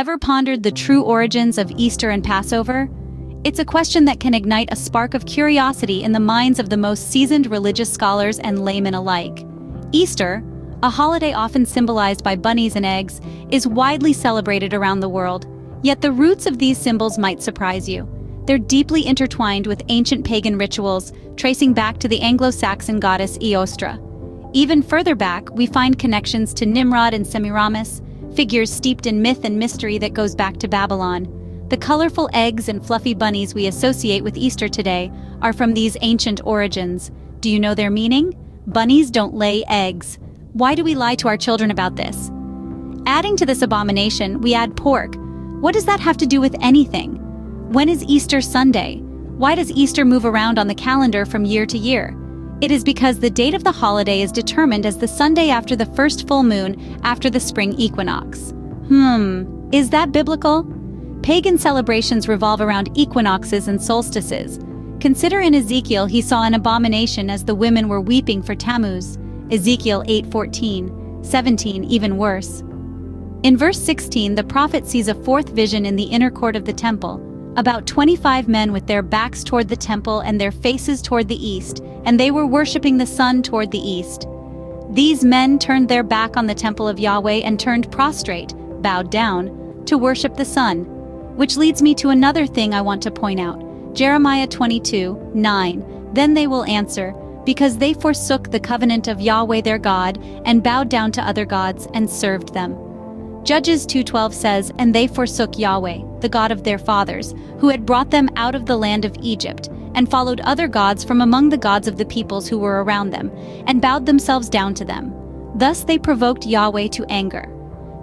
Ever pondered the true origins of Easter and Passover? It's a question that can ignite a spark of curiosity in the minds of the most seasoned religious scholars and laymen alike. Easter, a holiday often symbolized by bunnies and eggs, is widely celebrated around the world. Yet the roots of these symbols might surprise you. They're deeply intertwined with ancient pagan rituals, tracing back to the Anglo-Saxon goddess Eostre. Even further back, we find connections to Nimrod and Semiramis, figures steeped in myth and mystery that goes back to Babylon. The colorful eggs and fluffy bunnies we associate with Easter today are from these ancient origins. Do you know their meaning? Bunnies don't lay eggs. Why do we lie to our children about this? Adding to this abomination, we add pork. What does that have to do with anything? When is Easter Sunday? Why does Easter move around on the calendar from year to year? It is because the date of the holiday is determined as the Sunday after the first full moon after the spring equinox. Is that biblical? Pagan celebrations revolve around equinoxes and solstices. Consider in Ezekiel he saw an abomination as the women were weeping for Tammuz. Ezekiel 8:14, 17, even worse. In verse 16, the prophet sees a fourth vision in the inner court of the temple. About 25 men with their backs toward the temple and their faces toward the east, and they were worshipping the sun toward the east. These men turned their back on the temple of Yahweh and turned prostrate, bowed down, to worship the sun. Which leads me to another thing I want to point out. Jeremiah 22:9. Then they will answer, because they forsook the covenant of Yahweh their God, and bowed down to other gods, and served them. Judges 2:12 says, and they forsook Yahweh, the God of their fathers, who had brought them out of the land of Egypt, and followed other gods from among the gods of the peoples who were around them, and bowed themselves down to them. Thus they provoked Yahweh to anger.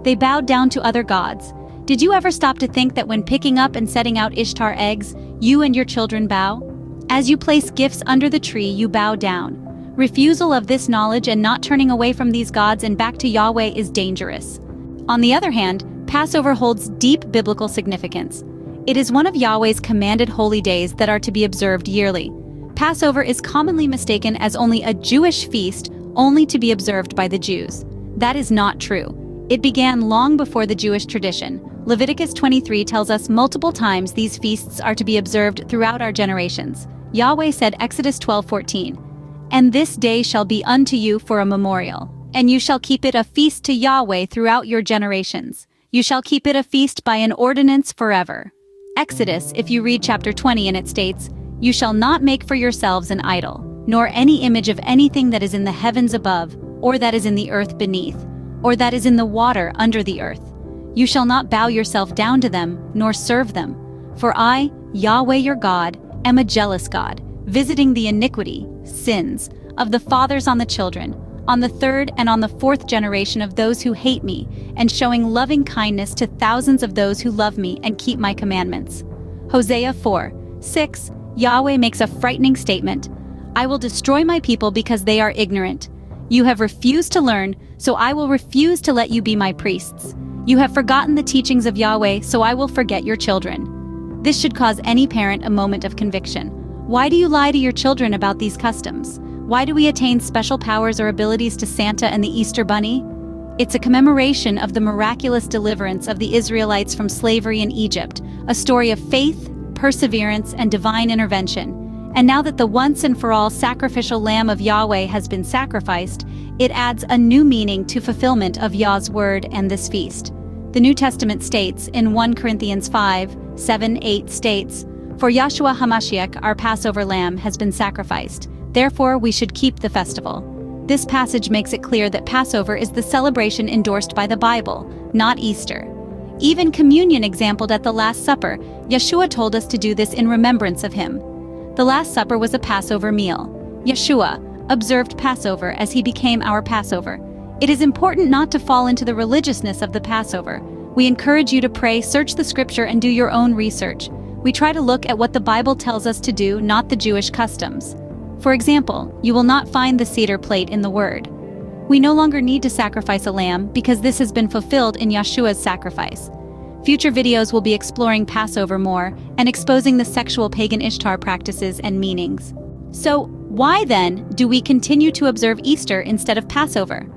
They bowed down to other gods. Did you ever stop to think that when picking up and setting out Ishtar eggs, you and your children bow? As you place gifts under the tree, you bow down. Refusal of this knowledge and not turning away from these gods and back to Yahweh is dangerous. On the other hand, Passover holds deep biblical significance. It is one of Yahweh's commanded holy days that are to be observed yearly. Passover is commonly mistaken as only a Jewish feast, only to be observed by the Jews. That is not true. It began long before the Jewish tradition. Leviticus 23 tells us multiple times these feasts are to be observed throughout our generations. Yahweh said Exodus 12:14, "And this day shall be unto you for a memorial, and you shall keep it a feast to Yahweh throughout your generations. You shall keep it a feast by an ordinance forever." Exodus, if you read chapter 20, and it states, "You shall not make for yourselves an idol, nor any image of anything that is in the heavens above, or that is in the earth beneath, or that is in the water under the earth. You shall not bow yourself down to them, nor serve them. For I, Yahweh your God, am a jealous God, visiting the iniquity, sins, of the fathers on the children, on the third and on the fourth generation of those who hate me, and showing loving kindness to thousands of those who love me and keep my commandments." Hosea 4:6, Yahweh makes a frightening statement. "I will destroy my people because they are ignorant. You have refused to learn, so I will refuse to let you be my priests. You have forgotten the teachings of Yahweh, so I will forget your children." This should cause any parent a moment of conviction. Why do you lie to your children about these customs? Why do we attain special powers or abilities to Santa and the Easter Bunny? It's a commemoration of the miraculous deliverance of the Israelites from slavery in Egypt, a story of faith, perseverance, and divine intervention. And now that the once and for all sacrificial lamb of Yahweh has been sacrificed, it adds a new meaning to fulfillment of Yah's word and this feast. The New Testament states in 1 Corinthians 5:7-8 states, "For Yahshua HaMashiach, our Passover lamb, has been sacrificed. Therefore we should keep the festival." This passage makes it clear that Passover is the celebration endorsed by the Bible, not Easter. Even communion exampled at the Last Supper, Yahshua told us to do this in remembrance of him. The Last Supper was a Passover meal. Yahshua observed Passover as he became our Passover. It is important not to fall into the religiousness of the Passover. We encourage you to pray, search the scripture, and do your own research. We try to look at what the Bible tells us to do, not the Jewish customs. For example, you will not find the Seder plate in the Word. We no longer need to sacrifice a lamb because this has been fulfilled in Yahshua's sacrifice. Future videos will be exploring Passover more and exposing the sexual pagan Ishtar practices and meanings. So, why then do we continue to observe Easter instead of Passover?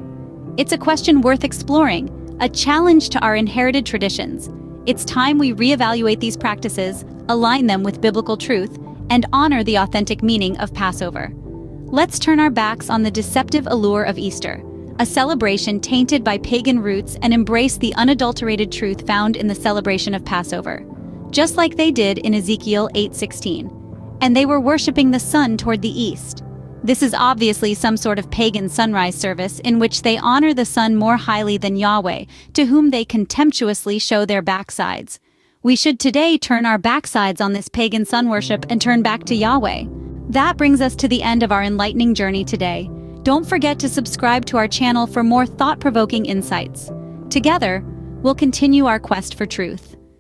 It's a question worth exploring, a challenge to our inherited traditions. It's time we reevaluate these practices, align them with biblical truth, and honor the authentic meaning of Passover. Let's turn our backs on the deceptive allure of Easter, a celebration tainted by pagan roots, and embrace the unadulterated truth found in the celebration of Passover, just like they did in Ezekiel 8:16. And they were worshiping the sun toward the east. This is obviously some sort of pagan sunrise service in which they honor the sun more highly than Yahweh, to whom they contemptuously show their backsides. We should today turn our backsides on this pagan sun worship and turn back to Yahweh. That brings us to the end of our enlightening journey today. Don't forget to subscribe to our channel for more thought-provoking insights. Together, we'll continue our quest for truth.